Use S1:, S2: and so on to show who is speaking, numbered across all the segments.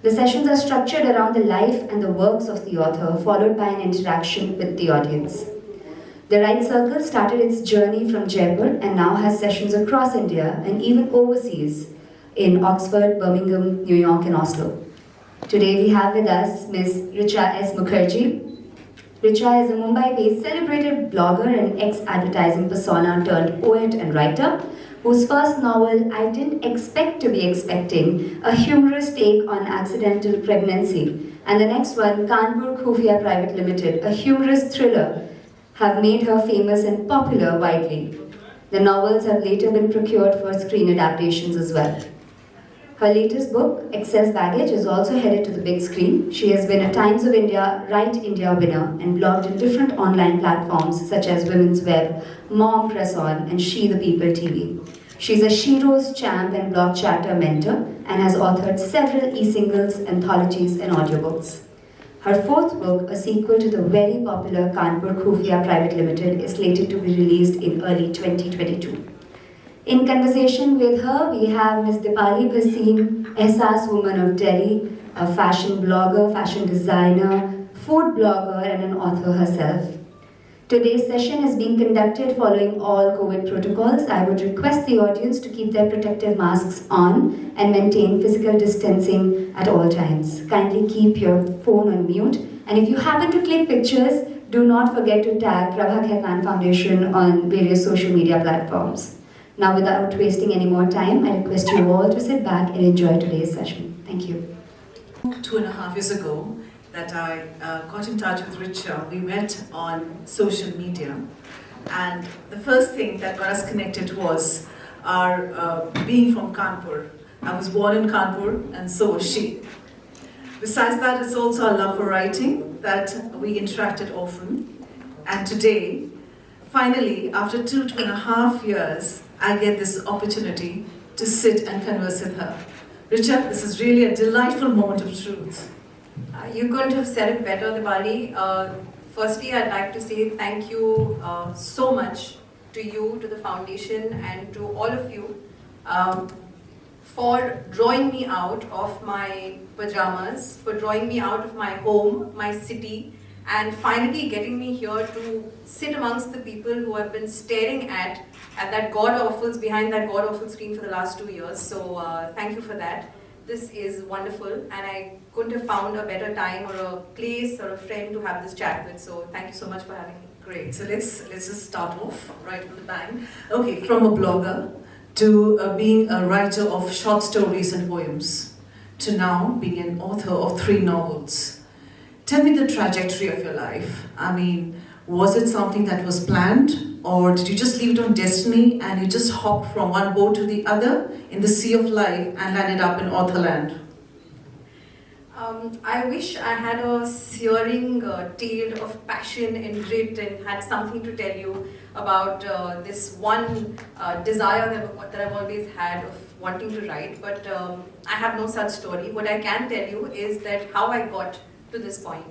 S1: The sessions are structured around the life and the works of the author, followed by an interaction with the audience. The Write Circle started its journey from Jaipur and now has sessions across India and even overseas in Oxford, Birmingham, New York, and Oslo. Today we have with us Ms. Richa S. Mukherjee. Richa is a Mumbai-based celebrated blogger and ex-advertising persona turned poet and writer, whose first novel, I Didn't Expect to Be Expecting, a humorous take on accidental pregnancy, and the next one, Kanpur Khufia Private Limited, a humorous thriller, have made her famous and popular widely. The novels have later been procured for screen adaptations as well. Her latest book, Excess Baggage, is also headed to the big screen. She has been a Times of India Write India winner and blogged in different online platforms such as Women's Web, Mom Press On, and She the People TV. She's a She Rose champ and blog chatter mentor and has authored several e-singles, anthologies, and audiobooks. Her fourth book, a sequel to the very popular Kanpur Khufia Private Limited, is slated to be released in early 2022. In conversation with her, we have Ms. Dipali Bhasin, Ehsaas Woman of Delhi, a fashion blogger, fashion designer, food blogger, and an author herself. Today's session is being conducted following all COVID protocols. I would request the audience to keep their protective masks on and maintain physical distancing at all times. Kindly keep your phone on mute. And if you happen to click pictures, do not forget to tag Prabha Khaitan Foundation on various social media platforms. Now, without wasting any more time, I request you all to sit back and enjoy today's session. Thank you.
S2: 2.5 years ago, that I got in touch with Richa. We met on social media, and the first thing that got us connected was our being from Kanpur. I was born in Kanpur, and so was she. Besides that, it's also our love for writing that we interacted often. And today, finally, after 2.5 years, I get this opportunity to sit and converse with her. Richa, this is really a delightful moment of truth.
S3: You couldn't have said it better, Dipali. Firstly, I'd like to say thank you so much to you, to the foundation, and to all of you for drawing me out of my pajamas, for drawing me out of my home, my city, and finally getting me here to sit amongst the people who have been staring at that god-awfuls behind that god-awful screen for the last 2 years. So thank you for that. This is wonderful, and I couldn't have found a better time or a place or a friend to have this chat with. So thank you so much for having me.
S2: Great. So let's just start off right from the bang. Okay, from a blogger to being a writer of short stories and poems to now being an author of 3 novels. Tell me the trajectory of your life. I mean, was it something that was planned? Or did you just leave it on destiny and you just hopped from one boat to the other in the sea of life and landed up in authorland?
S3: I wish I had a searing tale of passion and grit and had something to tell you about this one desire that I've always had of wanting to write, but I have no such story. What I can tell you is that how I got to this point.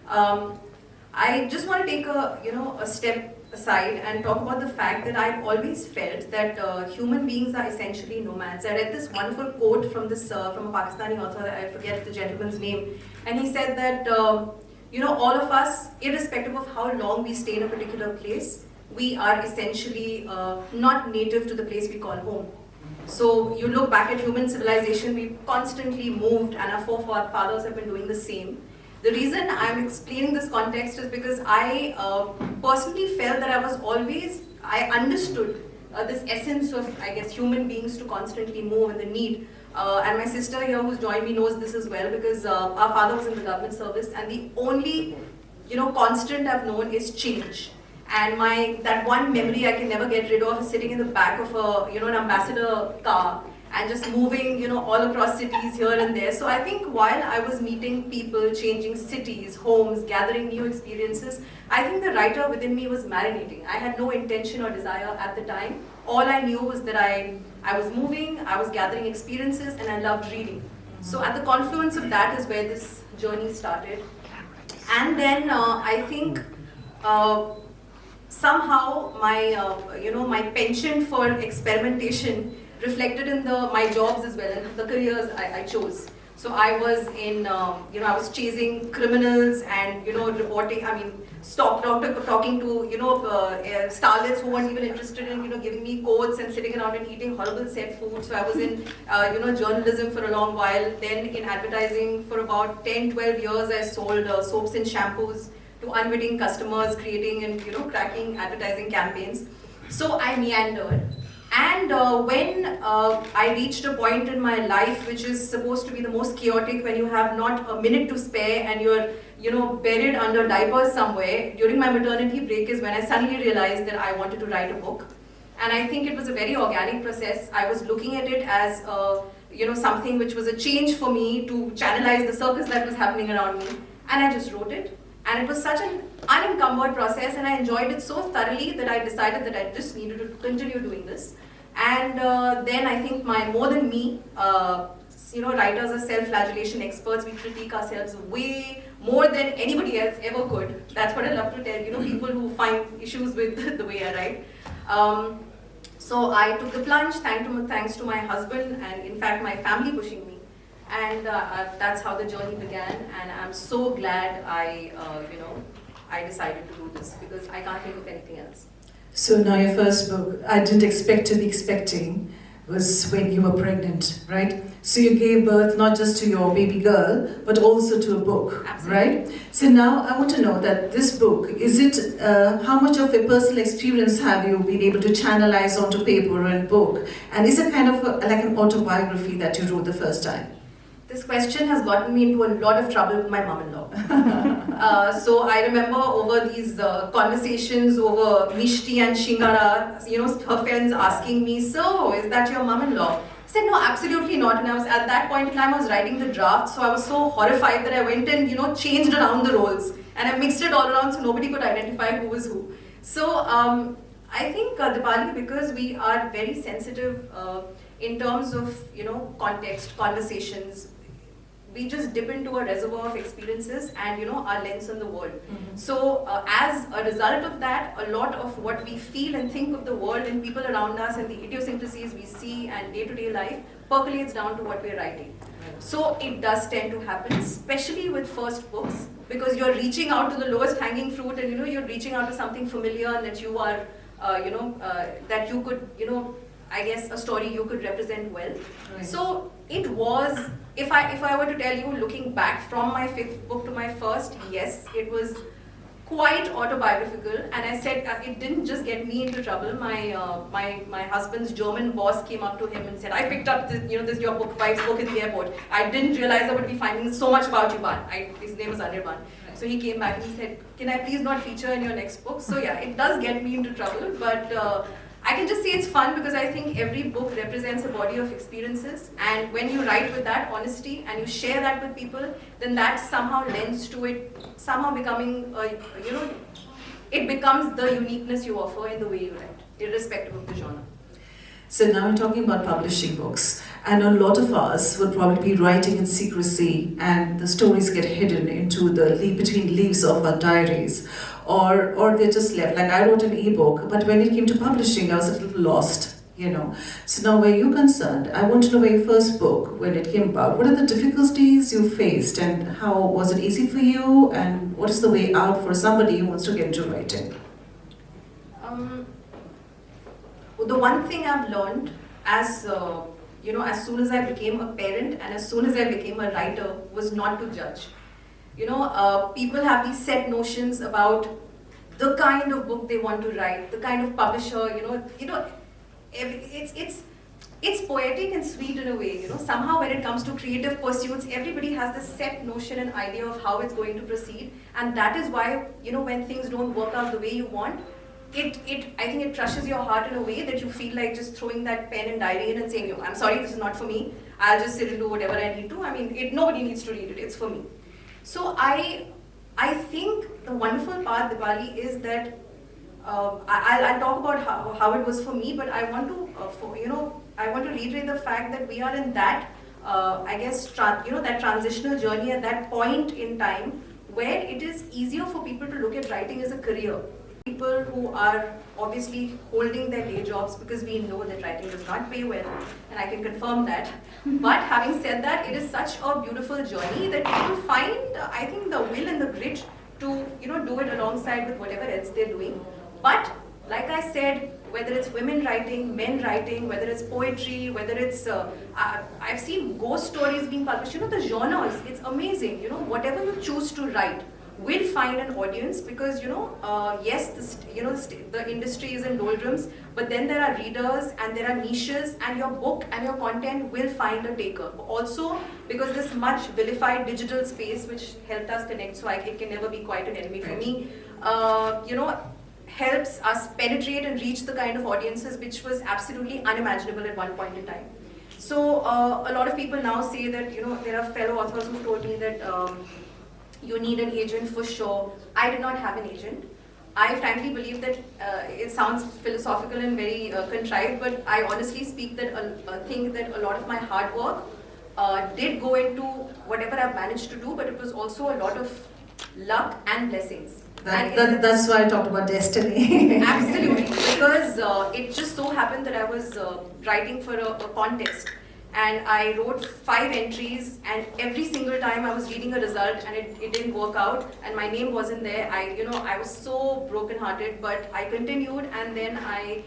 S3: I just want to take a step aside and talk about the fact that I've always felt that human beings are essentially nomads. I read this wonderful quote from from a Pakistani author, I forget the gentleman's name, and he said that all of us, irrespective of how long we stay in a particular place, we are essentially not native to the place we call home. So you look back at human civilization, we've constantly moved, and our forefathers have been doing the same. The reason I'm explaining this context is because I personally felt that I understood this essence of, I guess, human beings to constantly move and the need. And my sister here who's joined me knows this as well, because our father was in the government service, and the only, constant I've known is change. And that one memory I can never get rid of is sitting in the back of an ambassador car and just moving, all across cities here and there. So I think while I was meeting people, changing cities, homes, gathering new experiences, I think the writer within me was marinating. I had no intention or desire at the time. All I knew was that I was moving, I was gathering experiences, and I loved reading. So at the confluence of that is where this journey started. And then I think somehow my penchant for experimentation reflected in my jobs as well and the careers I chose. So I was in, I was chasing criminals and, reporting, talking to, starlets who weren't even interested in, giving me codes and sitting around and eating horrible set food. So I was in, journalism for a long while. Then in advertising for about 10, 12 years, I sold soaps and shampoos to unwitting customers, creating and, cracking advertising campaigns. So I meandered. And when I reached a point in my life which is supposed to be the most chaotic, when you have not a minute to spare and you're buried under diapers somewhere, during my maternity break is when I suddenly realized that I wanted to write a book. And I think it was a very organic process. I was looking at it as something which was a change for me to channelize the circus that was happening around me. And I just wrote it. And it was such an unencumbered process, and I enjoyed it so thoroughly that I decided that I just needed to continue doing this. And then I think more than me, writers are self-flagellation experts. We critique ourselves way more than anybody else ever could. That's what I love to tell, people who find issues with the way I write. So I took the plunge, thanks to my husband and in fact my family pushing me. And that's how the journey began, and I'm so glad I decided to do this because I can't think of anything else.
S2: So now your first book, I Didn't Expect to Be Expecting, was when you were pregnant, right? So you gave birth not just to your baby girl, but also to a book,
S3: Absolutely.
S2: right? So now I want to know that this book, is it, how much of a personal experience have you been able to channelize onto paper and book? And is it kind of like an autobiography that you wrote the first time?
S3: This question has gotten me into a lot of trouble with my mom-in-law. So I remember over these conversations over Mishti and Shingara, her friends asking me, "So, is that your mom-in-law?" I said, "No, absolutely not." And I was at that point in time, I was writing the draft, so I was so horrified that I went and changed around the roles, and I mixed it all around so nobody could identify who was who. So I think Dipali, because we are very sensitive in terms of context, conversations. We just dip into a reservoir of experiences and our lens on the world.
S2: Mm-hmm.
S3: So as a result of that, a lot of what we feel and think of the world and people around us and the idiosyncrasies we see and day-to-day life percolates down to what we're writing. So it does tend to happen, especially with first books, because you're reaching out to the lowest hanging fruit and you're reaching out to something familiar and that you are, that you could, I guess a story you could represent well.
S2: Right.
S3: So it was, if I were to tell you, looking back from my fifth book to my first, yes, it was quite autobiographical. And I said it didn't just get me into trouble. My husband's German boss came up to him and said, "I picked up this your book, wife's book in the airport. I didn't realize I would be finding so much about you, Ban." His name is Anirban. Right. So he came back and he said, "Can I please not feature in your next book?" So yeah, it does get me into trouble, but I can just say it's fun because I think every book represents a body of experiences, and when you write with that honesty and you share that with people, then that somehow lends to it somehow becoming, it becomes the uniqueness you offer in the way you write, irrespective of the genre.
S2: So now we're talking about publishing books, and a lot of us would probably be writing in secrecy, and the stories get hidden into between leaves of our diaries, or they're just left. Like I wrote an ebook, but when it came to publishing, I was a little lost, So now where you're concerned, I want to know where your first book, when it came about, what are the difficulties you faced, and how was it easy for you, and what is the way out for somebody who wants to get into writing?
S3: The one thing I've learned as soon as I became a parent and as soon as I became a writer was not to judge. People have these set notions about the kind of book they want to write, the kind of publisher, it's poetic and sweet in a way, Somehow when it comes to creative pursuits, everybody has this set notion and idea of how it's going to proceed, and that is why, when things don't work out the way you want, I think it crushes your heart in a way that you feel like just throwing that pen and diary in and saying, "I'm sorry, this is not for me. I'll just sit and do whatever I need to." I mean, nobody needs to read it. It's for me. So I think the wonderful part, Dipali, is that I'll talk about how it was for me, but I want to reiterate the fact that we are in that that transitional journey at that point in time where it is easier for people to look at writing as a career. people who are obviously holding their day jobs, because we know that writing does not pay well, and I can confirm that. But having said that, it is such a beautiful journey that people find, I think, the will and the grit to do it alongside with whatever else they're doing. But like I said, whether it's women writing, men writing, whether it's poetry, whether it's I've seen ghost stories being published. The genres, it's amazing. Whatever you choose to write will find an audience, because yes, the industry is in doldrums, but then there are readers and there are niches, and your book and your content will find a taker. Also, because this much vilified digital space which helped us connect, so it can never be quite an enemy for me. Helps us penetrate and reach the kind of audiences which was absolutely unimaginable at one point in time. So a lot of people now say that there are fellow authors who told me that you need an agent for sure. I did not have an agent. I frankly believe that it sounds philosophical and very contrived, but I honestly think that a lot of my hard work did go into whatever I've managed to do, but it was also a lot of luck and blessings.
S2: That's why I talked about destiny.
S3: Absolutely, because it just so happened that I was writing for a contest, and I wrote 5 entries, and every single time I was reading a result and it didn't work out and my name wasn't there. I was so broken-hearted, but I continued, and then I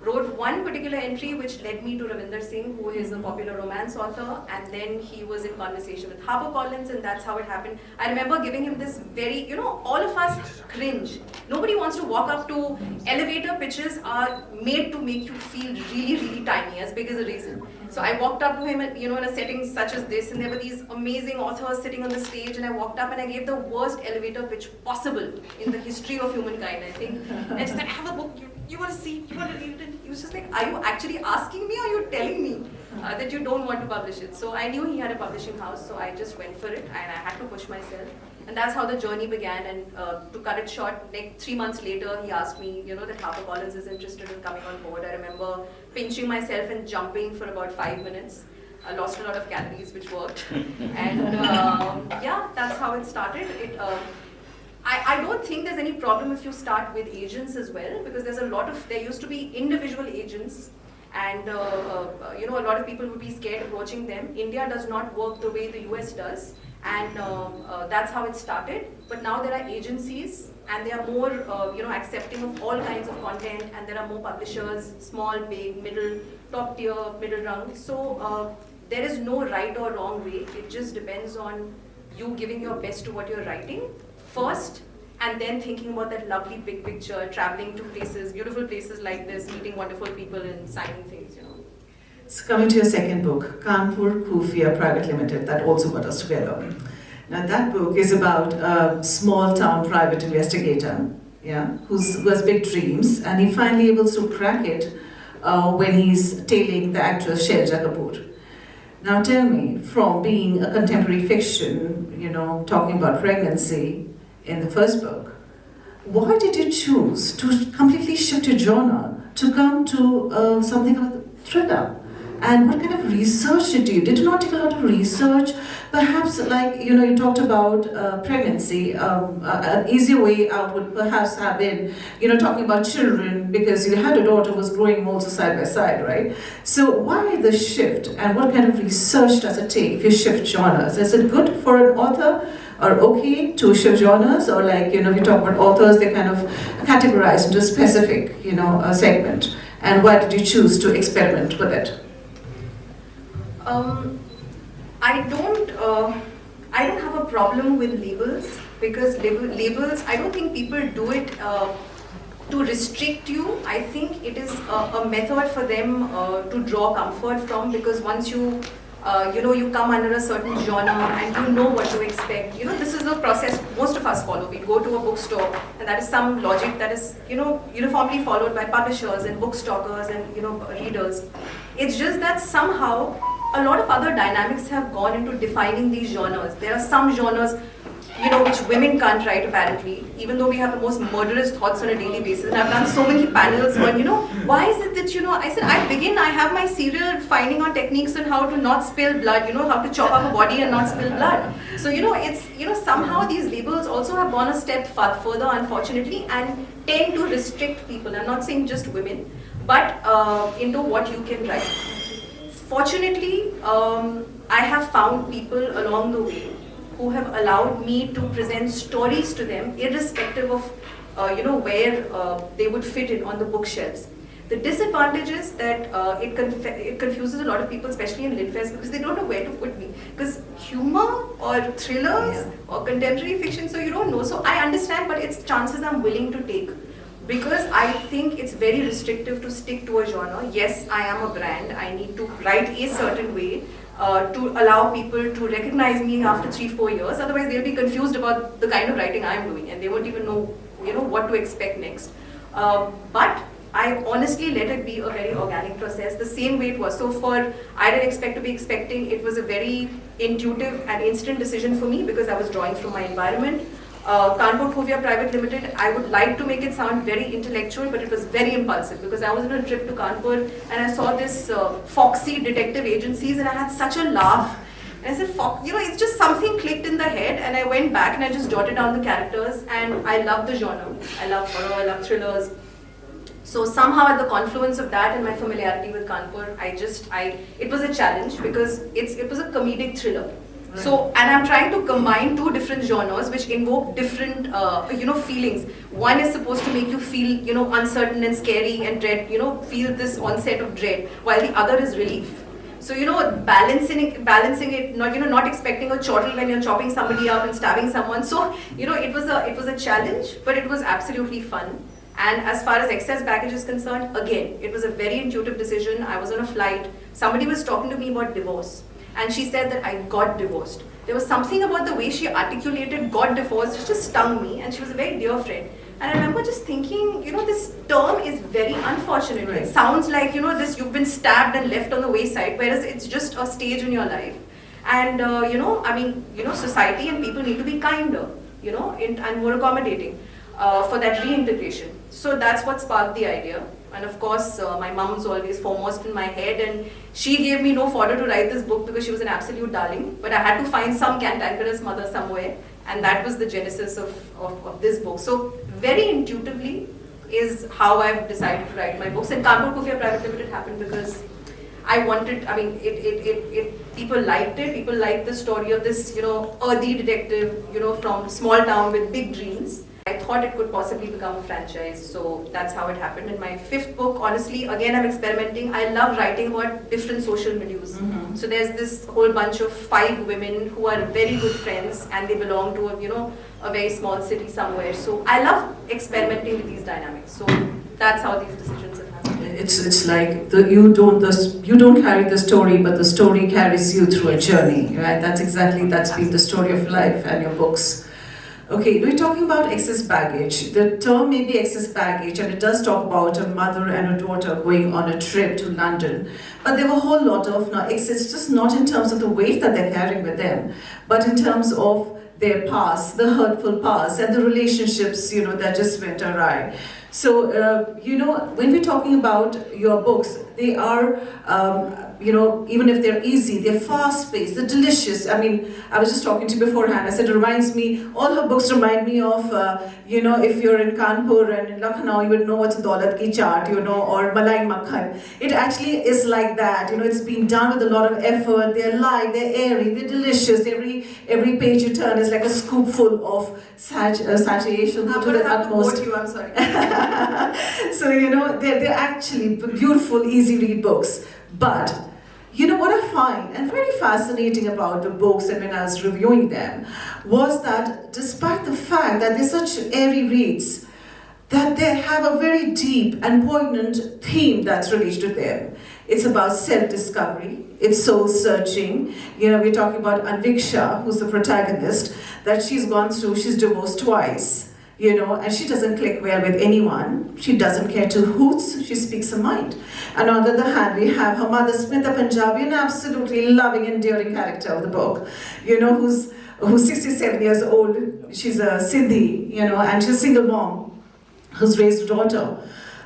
S3: wrote one particular entry which led me to Ravinder Singh, who is a popular romance author, and then he was in conversation with HarperCollins, and that's how it happened. I remember giving him this very, all of us cringe. Nobody wants to walk up to elevator pitches are made to make you feel really, really tiny, as big as a raisin. So I walked up to him, in a setting such as this, and there were these amazing authors sitting on the stage, and I walked up and I gave the worst elevator pitch possible in the history of humankind, I think. And I just said, I have a book, you want to see, you want to read it? He was just like, are you actually asking me, or are you telling me that you don't want to publish it? So I knew he had a publishing house, so I just went for it, and I had to push myself. And that's how the journey began. And to cut it short, like 3 months later, he asked me, that HarperCollins is interested in coming on board. I remember pinching myself and jumping for about 5 minutes. I lost a lot of calories, which worked. And yeah, that's how it started. I don't think there's any problem if you start with agents as well, because there used to be individual agents, and a lot of people would be scared approaching them. India does not work the way the US does, and that's how it started. But now there are agencies, and they are more accepting of all kinds of content, and there are more publishers, small, big, middle, top tier, middle rung. So there is no right or wrong way. It just depends on you giving your best to what you're writing first, and then thinking about that lovely big picture, traveling to places, beautiful places like this, meeting wonderful people and signing things,
S2: So coming to your second book, Kanpur Khufia Private Limited, that also got us together. Now that book is about a small town private investigator, who has big dreams, and he finally able to crack it when he's tailing the actress Shelja Kapoor. Now tell me, from being a contemporary fiction, talking about pregnancy in the first book, why did you choose to completely shift your genre to come to something of a thriller? And what kind of research did you do? Did you not take a lot of research? Perhaps, like, you talked about pregnancy. An easier way out would perhaps have been, talking about children, because you had a daughter who was growing also side by side, right? So why the shift, and what kind of research does it take if you shift genres? Is it good for an author, or okay to shift genres? Or like, we talk about authors, they kind of categorize into a specific, a segment. And why did you choose to experiment with it?
S3: I don't have a problem with labels, because labels, I don't think people do it to restrict you. I think it is a method for them to draw comfort from, because once you come under a certain genre and you know what to expect. This is the process most of us follow. We go to a bookstore, and that is some logic that is, uniformly followed by publishers and bookstokers and, readers. It's just that somehow a lot of other dynamics have gone into defining these genres. There are some genres, which women can't write apparently, even though we have the most murderous thoughts on a daily basis. And I've done so many panels on, why is it that, I said, I have my serial finding on techniques on how to not spill blood, how to chop up a body and not spill blood. So, it's, somehow these labels also have gone a step further, unfortunately, and tend to restrict people. I'm not saying just women, but into what you can write. Fortunately, I have found people along the way who have allowed me to present stories to them, irrespective of where they would fit in on the bookshelves. The disadvantage is that it confuses a lot of people, especially in LitFest, because they don't know where to put me. Because humor or thrillers or contemporary fiction, so you don't know. So I understand, but it's chances I'm willing to take. Because I think it's very restrictive to stick to a genre. Yes, I am a brand. I need to write a certain way to allow people to recognize me after 3-4 years. Otherwise, they'll be confused about the kind of writing I'm doing, and they won't even know, what to expect next. But I honestly let it be a very organic process, the same way it was. So I didn't expect to be expecting. It was a very intuitive and instant decision for me because I was drawing from my environment. Kanpur Khufia Private Limited, I would like to make it sound very intellectual, but it was very impulsive because I was on a trip to Kanpur and I saw this foxy detective agencies and I had such a laugh. And I said, it's just something clicked in the head, and I went back and I just jotted down the characters, and I love the genre. I love horror, I love thrillers. So somehow at the confluence of that and my familiarity with Kanpur, it was a challenge because it was a comedic thriller. Right. So, and I'm trying to combine two different genres which invoke different, feelings. One is supposed to make you feel, uncertain and scary and dread, feel this onset of dread, while the other is relief. So, balancing it, not expecting a chortle when you're chopping somebody up and stabbing someone. So, it was a challenge, but it was absolutely fun. And as far as excess baggage is concerned, again, it was a very intuitive decision. I was on a flight. Somebody was talking to me about divorce. And she said that I got divorced. There was something about the way she articulated got divorced, it just stung me, and she was a very dear friend. And I remember just thinking, this term is very unfortunate. Right. It sounds like, this you've been stabbed and left on the wayside, whereas it's just a stage in your life. And, society and people need to be kinder, and more accommodating for that reintegration. So that's what sparked the idea. And of course, my mom's always foremost in my head, and she gave me no fodder to write this book because she was an absolute darling. But I had to find some cantankerous mother somewhere, and that was the genesis of this book. So very intuitively is how I've decided to write my books. And Kanpur Khufia Private Limited happened because I wanted, people liked it. People liked the story of this, earthy detective, from small town with big dreams. I thought it could possibly become a franchise, so that's how it happened. In my 5th book, honestly, again I'm experimenting. I love writing about different social milieux. Mm-hmm. So there's this whole bunch of 5 women who are very good friends, and they belong to a very small city somewhere. So I love experimenting with these dynamics. So that's how these decisions have happened.
S2: It's like you don't carry the story, but the story carries you through a journey, right? That's been the story of life and your books. Okay, we're talking about excess baggage. The term may be excess baggage, and it does talk about a mother and a daughter going on a trip to London. But there were a whole lot of excess, just not in terms of the weight that they're carrying with them, but in terms of their past, the hurtful past, and the relationships, that just went awry. So, when we're talking about your books, they are, even if they're easy, they're fast-paced, they're delicious. I mean, I was just talking to you beforehand. I said it reminds me, all her books remind me of, if you're in Kanpur and in Lucknow, you would know what's Daulat Ki Chaat, or Malai Makhan. It actually is like that. It's been done with a lot of effort. They're light, they're airy, they're delicious. Every page you turn is like a scoop full of satiation to the utmost.
S3: I'm sorry.
S2: So, they're actually beautiful, easy read books. But, what I find and very fascinating about the books, and when I was reviewing them, was that despite the fact that they're such airy reads, that they have a very deep and poignant theme that's related to them. It's about self-discovery, it's soul-searching. We're talking about Anviksha, who's the protagonist, that she's divorced twice. And she doesn't click well with anyone. She doesn't care two hoots. She speaks her mind. And on the other hand, we have her mother, Smita Punjabi, an absolutely loving, endearing character of the book, who's who's 67 years old. She's a Sindhi, and she's a single mom who's raised a daughter.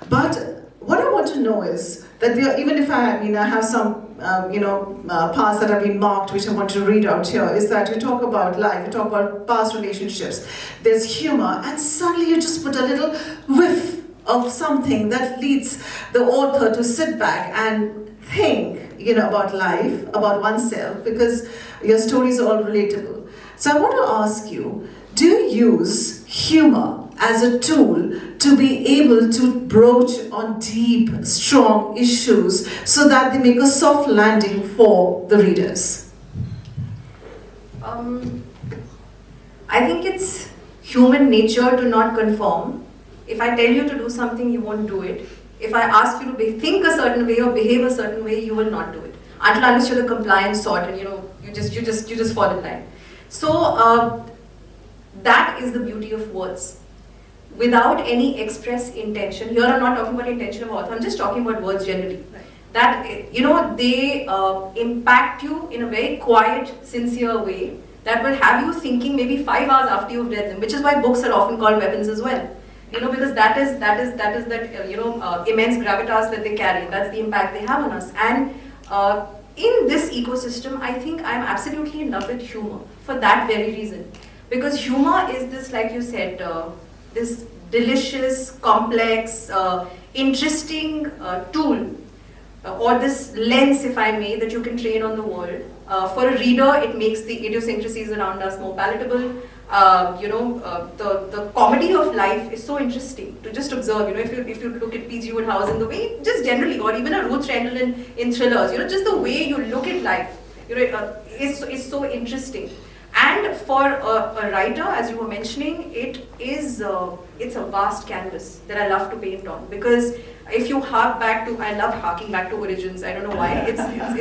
S2: But what I want to know is that even if I have some parts that have been marked, which I want to read out here, is that you talk about life, you talk about past relationships, there's humor, and suddenly you just put a little whiff of something that leads the author to sit back and think, about life, about oneself, because your stories are all relatable. So I want to ask you, do you use humor as a tool to be able to broach on deep, strong issues so that they make a soft landing for the readers?
S3: I think it's human nature to not conform. If I tell you to do something, you won't do it. If I ask you to think a certain way or behave a certain way, you will not do it. Until unless you're the compliant sort and you just fall in line. So that is the beauty of words. Without any express intention, here I'm not talking about intention of author, I'm just talking about words generally.
S2: Right.
S3: That, they impact you in a very quiet, sincere way that will have you thinking maybe 5 hours after you've read them, which is why books are often called weapons as well. Because that is immense gravitas that they carry. That's the impact they have on us. And in this ecosystem, I think I'm absolutely in love with humor for that very reason. Because humor is this, like you said, this delicious, complex, interesting tool, or this lens, if I may, that you can train on the world. For a reader, it makes the idiosyncrasies around us more palatable. The comedy of life is so interesting to just observe. If you look at P.G. Wodehouse, the way, just generally, or even a Ruth Rendell in thrillers, just the way you look at life, is so interesting. And for a writer, as you were mentioning, it's a vast canvas that I love to paint on, because if you hark back to, I love harking back to origins, I don't know why, it's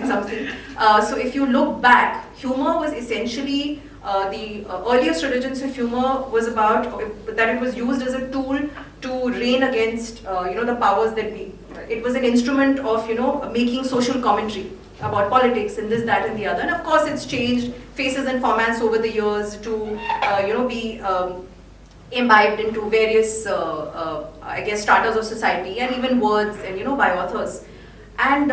S3: something. So if you look back, humor was essentially, the earliest religions of humor was about that it was used as a tool to reign against, the powers that be. It was an instrument of, making social commentary about politics and this, that and the other. And of course it's changed faces and formats over the years to, be imbibed into various, stratas of society, and even words and, by authors. And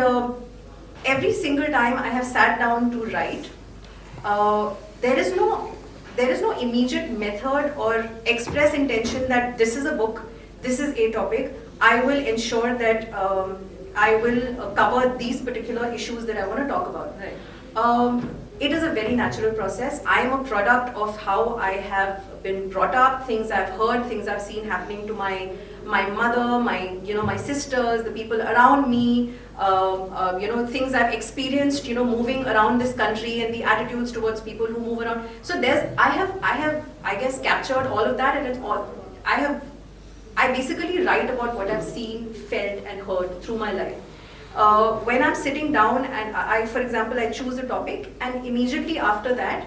S3: every single time I have sat down to write, there is no immediate method or express intention that this is a book, this is a topic. I will ensure that I will cover these particular issues that I want to talk about.
S2: Right.
S3: It is a very natural process. I am a product of how I have been brought up, things I've heard, things I've seen happening to my mother, my sisters, the people around me, things I've experienced, moving around this country, and the attitudes towards people who move around. So I have captured all of that, and it's all, I basically write about what I've seen, felt and heard through my life. When I'm sitting down and for example, I choose a topic, and immediately after that,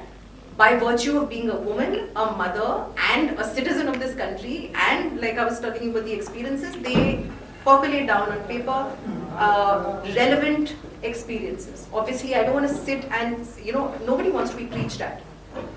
S3: by virtue of being a woman, a mother, and a citizen of this country, and like I was talking about the experiences, they percolate down on paper, relevant experiences. Obviously, I don't want to sit and, nobody wants to be preached at.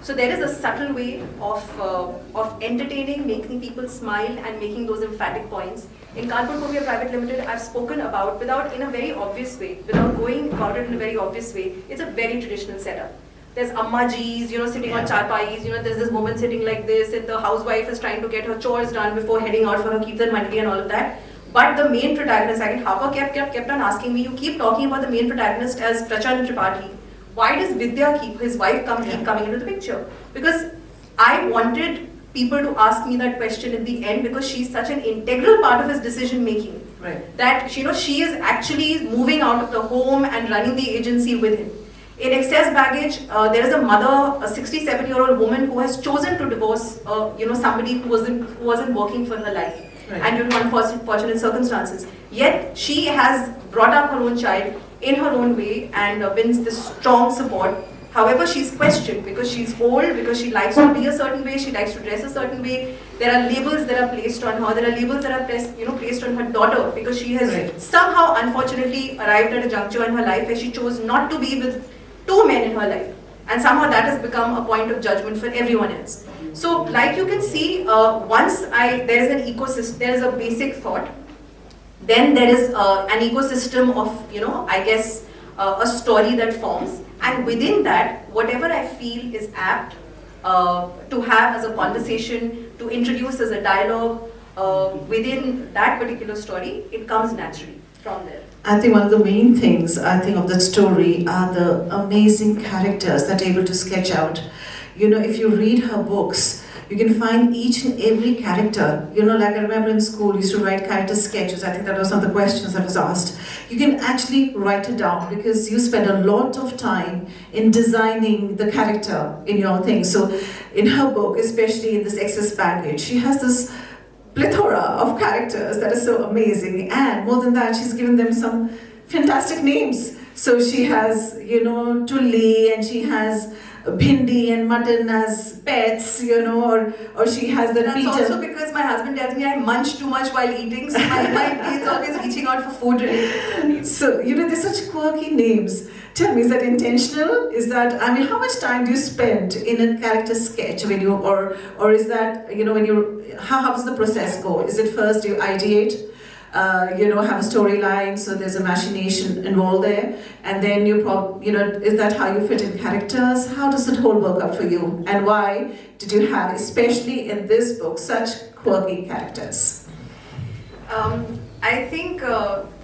S3: So there is a subtle way of entertaining, making people smile, and making those emphatic points. In Kanpur Korea Private Limited, I've spoken about, in a very obvious way, without going about it in a very obvious way, it's a very traditional setup. There's ammajis, sitting on charpais, there's this woman sitting like this, and the housewife is trying to get her chores done before heading out for her Kirtan Mandi and all of that. But the main protagonist, Harper kept on asking me, you keep talking about the main protagonist as Prachand Tripathi. Why does Vidya his wife keep coming into the picture? Because I wanted people to ask me that question in the end, because she's such an integral part of his decision making.
S2: Right.
S3: That she is actually moving out of the home and running the agency with him. In Excess Baggage, there is a mother, a 67-year-old woman who has chosen to divorce, somebody who wasn't working for her life, right, and due to unfortunate circumstances. Yet she has brought up her own child in her own way and wins this strong support. However, she's questioned because she's old, because she likes to be a certain way, she likes to dress a certain way. There are labels that are placed on her. There are labels that are placed on her daughter, because she has somehow, unfortunately, arrived at a juncture in her life where she chose not to be with two men in her life. And somehow that has become a point of judgment for everyone else. So like you can see, once there is an ecosystem, there is a basic thought, then there is an ecosystem of, I guess, a story that forms, and within that, whatever I feel is apt to have as a conversation, to introduce as a dialogue within that particular story, it comes naturally from there.
S2: I think one of the main things of that story are the amazing characters that are able to sketch out. If you read her books, you can find each and every character. Like I remember in school, you used to write character sketches. I think that was one of the questions that was asked. You can actually write it down because you spend a lot of time in designing the character in your thing. So in her book, especially in this excess baggage, she has this plethora of characters that are so amazing, and more than that, she's given them some fantastic names. So she has, Tulli, and she has bhindi and mutton as pets, or she has the
S3: That's
S2: Peter.
S3: also because my husband tells me I munch too much while eating, so my brain is always reaching out for food related names.
S2: So, they're such quirky names. Tell me, is that intentional? Is that, how much time do you spend in a character sketch when you, or is that, when you, how does the process go? Is it first you ideate, have a storyline, so there's a machination involved there, and then you is that how you fit in characters? How does it whole work out for you? And why did you have, especially in this book, such quirky characters?
S3: I think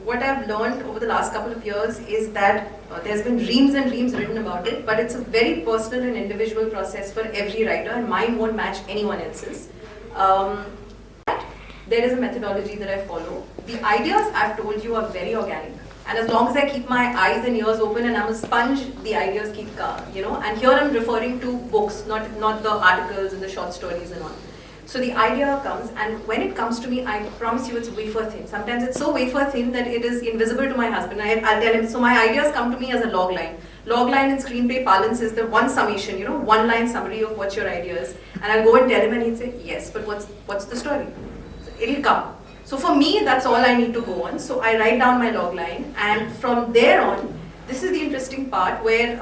S3: what I've learned over the last couple of years is that there's been reams and reams written about it, but it's a very personal and individual process for every writer, and mine won't match anyone else's. There is a methodology that I follow. The ideas I've told you are very organic, and as long as I keep my eyes and ears open and I'm a sponge, the ideas keep and here I'm referring to books, not the articles and the short stories and all. So the idea comes, and when it comes to me, I promise you it's wafer thin. Sometimes it's so wafer thin that it is invisible to my husband. I'll tell him, so my ideas come to me as a log line. Log line in screenplay parlance is the one summation, one line summary of what your idea is. And I'll go and tell him and he'll say, yes, but what's the story? So it'll come. So for me, that's all I need to go on. So I write down my log line, and from there on, this is the interesting part where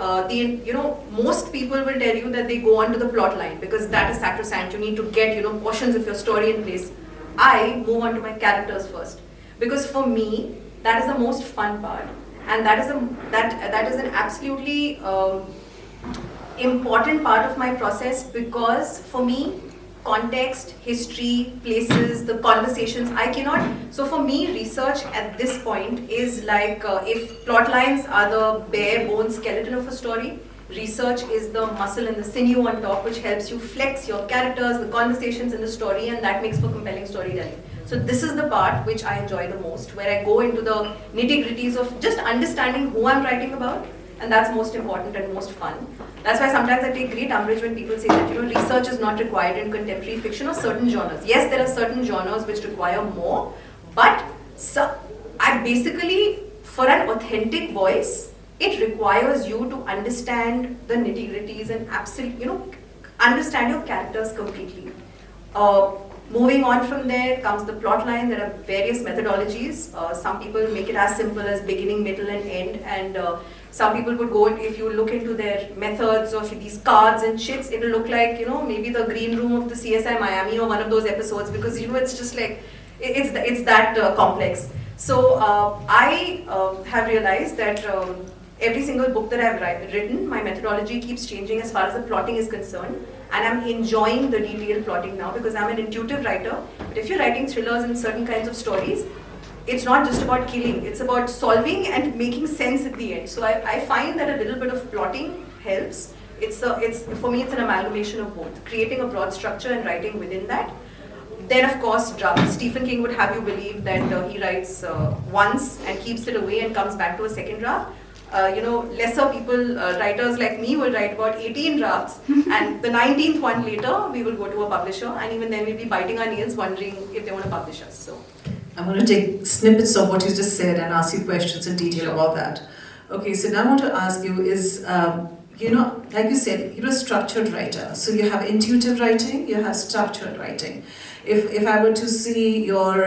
S3: most people will tell you that they go on to the plot line because that is sacrosanct. You need to get portions of your story in place. I move on to my characters first because for me that is the most fun part, and that is an absolutely important part of my process because for me, context, history, places, the conversations, I cannot. So for me, research at this point is like if plot lines are the bare bone skeleton of a story, research is the muscle and the sinew on top, which helps you flex your characters, the conversations in the story, and that makes for compelling storytelling. So this is the part which I enjoy the most, where I go into the nitty-gritties of just understanding who I'm writing about, and that's most important and most fun. That's why sometimes I take great umbrage when people say that research is not required in contemporary fiction or certain genres. Yes, there are certain genres which require more, but I basically, for an authentic voice, it requires you to understand the nitty-gritties and understand your characters completely. Moving on from there comes the plot line. There are various methodologies. Some people make it as simple as beginning, middle, and end, and some people would go, if you look into their methods of these cards and shits, it'll look like, maybe the green room of the CSI Miami or one of those episodes because, it's just like, it's that complex. So I have realized that every single book that I've written, my methodology keeps changing as far as the plotting is concerned. And I'm enjoying the detailed plotting now because I'm an intuitive writer. But if you're writing thrillers and certain kinds of stories, it's not just about killing, it's about solving and making sense at the end. So I find that a little bit of plotting helps. For me, it's an amalgamation of both, creating a broad structure and writing within that. Then, of course, drafts. Stephen King would have you believe that he writes once and keeps it away and comes back to a second draft. Lesser people, writers like me will write about 18 drafts and the 19th one later, we will go to a publisher, and even then we'll be biting our nails wondering if they want to publish us. So
S2: I'm going to take snippets of what you just said and ask you questions in detail about that. Okay, so now I want to ask you is, like you said, you're a structured writer. So you have intuitive writing, you have structured writing. If I were to see your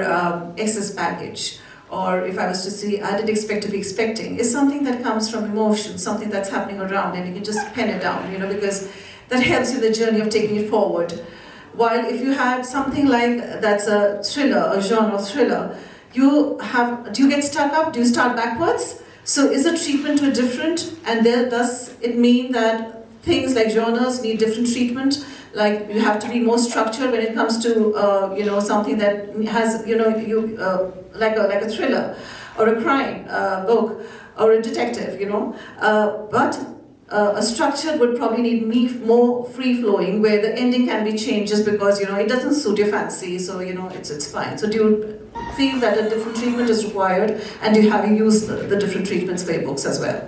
S2: excess baggage, or if I was to say, I didn't expect to be expecting, is something that comes from emotion, something that's happening around, and you can just pen it down, because that helps you in the journey of taking it forward. While if you had something like that's a thriller, a genre thriller, do you get stuck up? Do you start backwards? So is the treatment different? And does it mean that things like genres need different treatment? Like you have to be more structured when it comes to something that has like a thriller or a crime book or a detective, but a structure would probably need more free-flowing, where the ending can be changed just because it doesn't suit your fancy, so it's fine. So do you feel that a different treatment is required, and have you used the different treatments for your books as well?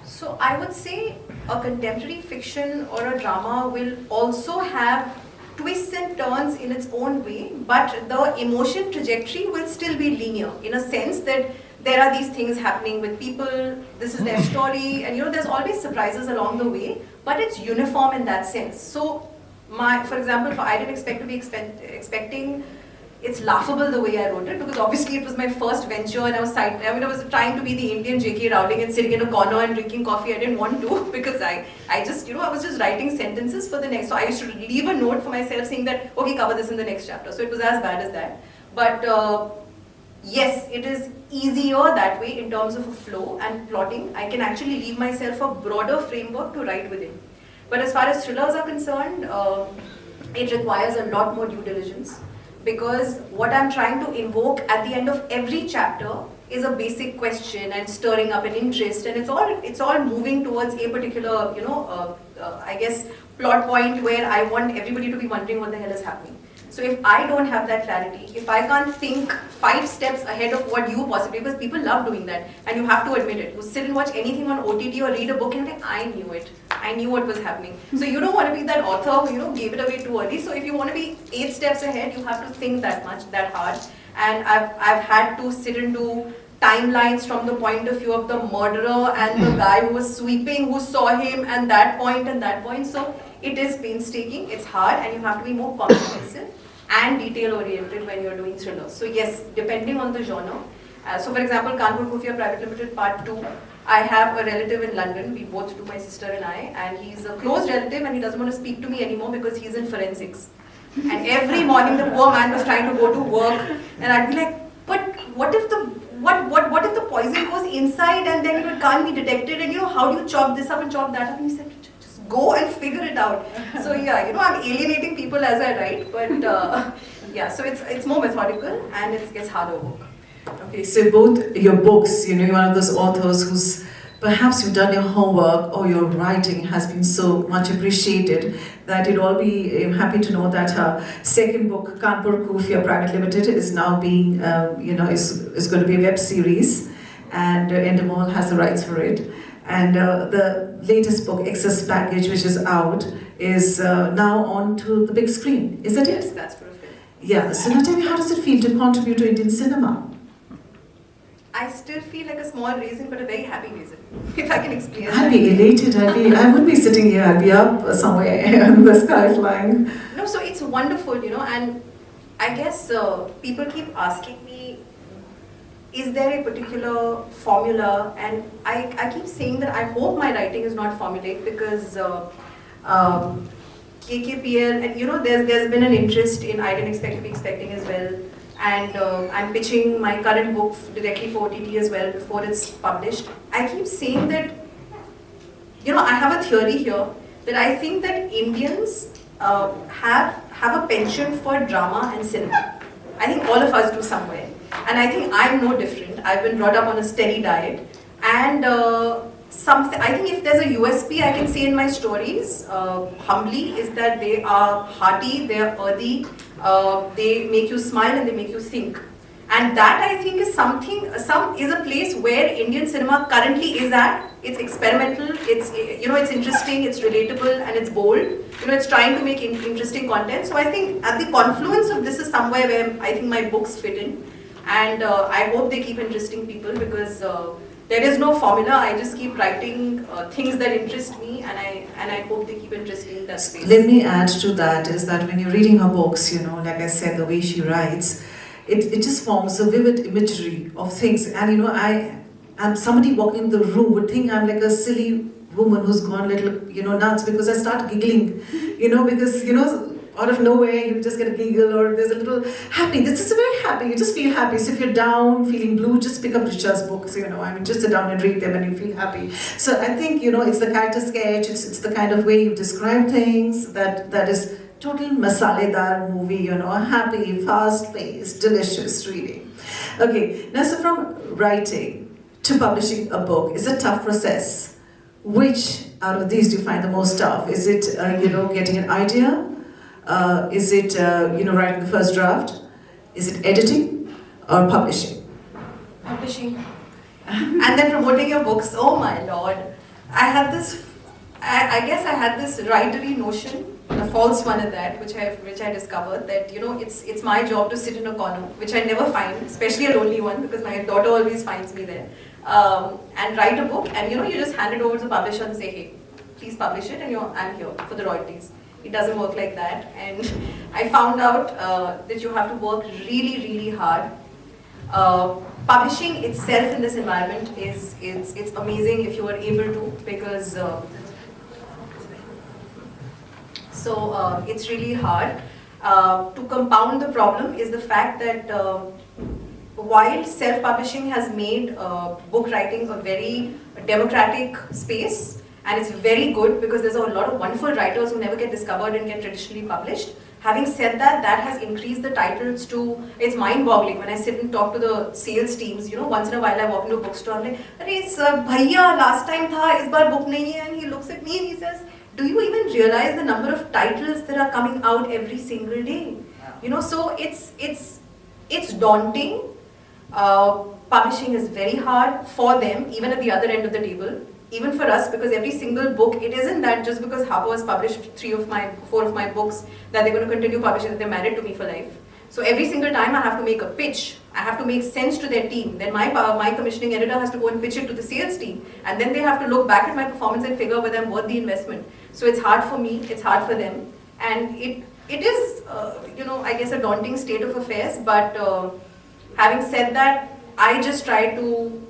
S3: So I would say a contemporary fiction or a drama will also have twists and turns in its own way, but the emotion trajectory will still be linear, in a sense that there are these things happening with people, this is their story, and there's always surprises along the way, but it's uniform in that sense. So for example, I didn't expect to be expecting, it's laughable the way I wrote it, because obviously it was my first venture, and I was trying to be the Indian J.K. Rowling and sitting in a corner and drinking coffee. I didn't want to, because I was just writing sentences for the next, so I used to leave a note for myself saying that, okay, cover this in the next chapter. So it was as bad as that. But yes, it is easier that way in terms of a flow and plotting. I can actually leave myself a broader framework to write within. But as far as thrillers are concerned, it requires a lot more due diligence, because what I'm trying to invoke at the end of every chapter is a basic question and stirring up an interest, and it's all moving towards a particular, I guess, plot point where I want everybody to be wondering what the hell is happening. So if I don't have that clarity, if I can't think 5 steps ahead of what you possibly, because people love doing that, and you have to admit it. You sit and watch anything on OTT or read a book and think, I knew it. I knew what was happening. So you don't want to be that author who, gave it away too early. So if you want to be 8 steps ahead, you have to think that hard. And I've had to sit and do timelines from the point of view of the murderer and the guy who was sweeping, who saw him, and that point and that point. So it is painstaking, it's hard, and you have to be more comprehensive and detail-oriented when you're doing thrillers. So yes, depending on the genre. So for example, Kanpur Khufia Private Limited Part 2, I have a relative in London, we both do, my sister and I, and he's a close relative and he doesn't want to speak to me anymore because he's in forensics. And every morning the poor man was trying to go to work, and I'd be like, but what if the poison goes inside and then it can't be detected, and how do you chop this up and chop that up? And he said, go and figure it out. So yeah, I'm alienating people as I write, but yeah, so it's more methodical and it gets harder work.
S2: Okay, so both your books, you're one of those authors who's perhaps you've done your homework, or your writing has been so much appreciated that you'd all be happy to know that her second book, Kanpur Khufia Private Limited, is now being, is going to be a web series, and Endemol has the rights for it. And the latest book, Excess Baggage, which is out, is now on to the big screen. Is that it?
S3: Yes, that's for a film.
S2: Yeah. So now tell me, how does it feel to contribute to Indian cinema?
S3: I still feel like a small raisin, but a very happy raisin, if I can explain.
S2: I'd be elated. I would be sitting here. I'd be up somewhere in the sky flying.
S3: No, so it's wonderful, and I guess people keep asking me, is there a particular formula? And I keep saying that I hope my writing is not formulaic, because KKPL, and there's been an interest in I Didn't Expect to Be Expecting as well. And I'm pitching my current book directly for OTT as well before it's published. I keep saying that, I have a theory here that I think that Indians have a penchant for drama and cinema. I think all of us do somewhere. And I think I'm no different. I've been brought up on a steady diet. And I think if there's a USP I can say in my stories, humbly, is that they are hearty, they are earthy, they make you smile and they make you think. And that, I think, is is a place where Indian cinema currently is at. It's experimental, it's interesting, it's relatable, and it's bold. It's trying to make interesting content. So I think at the confluence of this is somewhere where I think my books fit in. And I hope they keep interesting people, because there is no formula. I just keep writing things that interest me, and I hope they keep interesting that space.
S2: Let me add to that, is that when you're reading her books, like I said, the way she writes, it just forms a vivid imagery of things. And you know, and somebody walking in the room would think I'm like a silly woman who's gone little, you know, nuts, because I start giggling, you know, because, you know, out of nowhere you just get a giggle, or there's a little happy. This is very happy, you just feel happy. So if you're down, feeling blue, just pick up Richa's books, you know, I mean, just sit down and read them and you feel happy. So I think, you know, it's the character sketch, it's the kind of way you describe things that is total masaledar movie, you know, happy, fast-paced, delicious reading. Okay, now so from writing to publishing a book is a tough process. Which out of these do you find the most tough? Is it, you know, getting an idea? Is it, you know, writing the first draft? Is it editing or publishing?
S3: Publishing. And then promoting your books. Oh my lord. I had this, I guess I had this writery notion, a false one at that, which I discovered, that, you know, it's my job to sit in a corner, which I never find, especially a lonely one, because my daughter always finds me there, and write a book, and, you know, you just hand it over to the publisher and say, hey, please publish it, and I'm here for the royalties. It doesn't work like that, and I found out that you have to work really, really hard. Publishing itself in this environment it's amazing if you are able to, because it's really hard. To compound the problem is the fact that while self-publishing has made book writing a very democratic space, and it's very good because there's a lot of wonderful writers who never get discovered and get traditionally published. Having said that, that has increased the titles to, it's mind-boggling when I sit and talk to the sales teams, you know, once in a while I walk into a bookstore, I'm like, bhaiya, last time tha, is bar book nahi hai, and he looks at me and he says, do you even realize the number of titles that are coming out every single day? You know, so it's daunting. Publishing is very hard for them, even at the other end of the table. Even for us, because every single book, it isn't that just because Harper has published 4 of my books that they're going to continue publishing, that they're married to me for life. So every single time I have to make a pitch, I have to make sense to their team. Then my commissioning editor has to go and pitch it to the sales team, and then they have to look back at my performance and figure whether I'm worth the investment. So it's hard for me, it's hard for them, and it is, you know, I guess a daunting state of affairs. But having said that, I just try to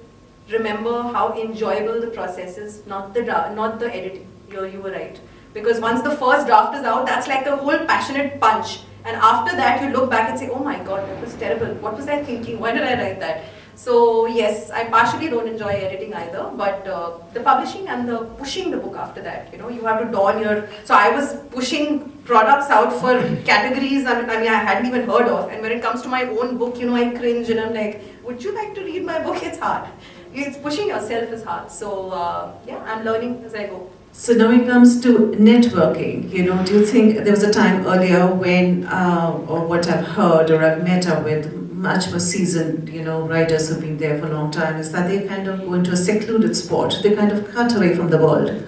S3: remember how enjoyable the process is, not the editing. You were right. Because once the first draft is out, that's like a whole passionate punch. And after that, you look back and say, oh my god, that was terrible. What was I thinking? Why did I write that? So yes, I partially don't enjoy editing either, but the publishing and the pushing the book after that, you know, you have to don your... So I was pushing products out for categories I hadn't even heard of. And when it comes to my own book, you know, I cringe and I'm like, would you like to read my book? It's hard. It's pushing yourself is hard. So yeah, I'm learning as I go.
S2: So now it comes to networking, you know, do you think there was a time earlier when, or what I've heard or I've met up with much more seasoned, you know, writers who've been there for a long time, is that they kind of go into a secluded spot. They kind of cut away from the world.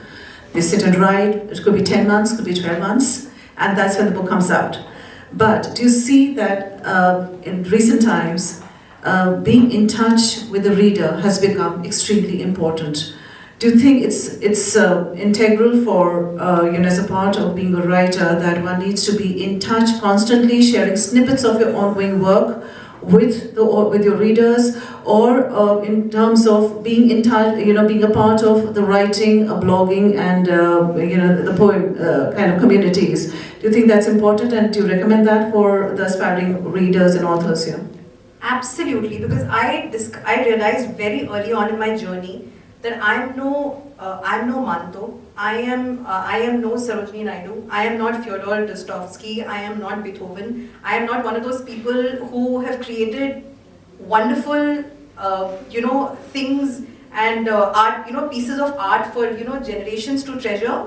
S2: They sit and write, it could be 10 months, could be 12 months, and that's when the book comes out. But do you see that in recent times, being in touch with the reader has become extremely important? Do you think it's integral for, you know, as a part of being a writer, that one needs to be in touch constantly, sharing snippets of your ongoing work with your readers, or in terms of being in touch, you know, being a part of the writing, blogging, and you know, the poem kind of communities? Do you think that's important, and do you recommend that for the aspiring readers and authors here?
S3: Absolutely, because I realized very early on in my journey that I'm no Manto, I am no Sarojini Naidu, I am not Fyodor Dostoevsky, I am not Beethoven, I am not one of those people who have created wonderful, you know, things and art, you know, pieces of art for, you know, generations to treasure,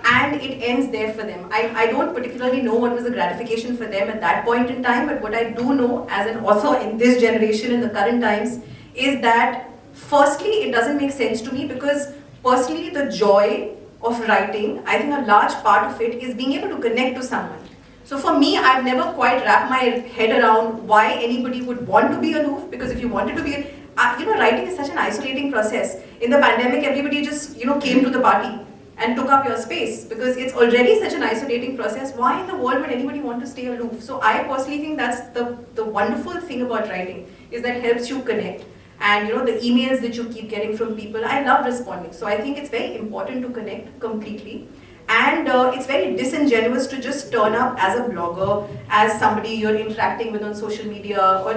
S3: and it ends there for them. I don't particularly know what was the gratification for them at that point in time, but what I do know as an author in this generation, in the current times, is that firstly, it doesn't make sense to me, because personally the joy of writing, I think a large part of it is being able to connect to someone. So for me, I've never quite wrapped my head around why anybody would want to be aloof, because if you wanted to be, you know, writing is such an isolating process. In the pandemic, everybody just, you know, came to the party. and took up your space, because it's already such an isolating process. Why in the world would anybody want to stay aloof? So I personally think that's the wonderful thing about writing, is that helps you connect. And the emails that you keep getting from people, I love responding. So I think it's very important to connect completely. And it's very disingenuous to just turn up as a blogger, as somebody you're interacting with on social media or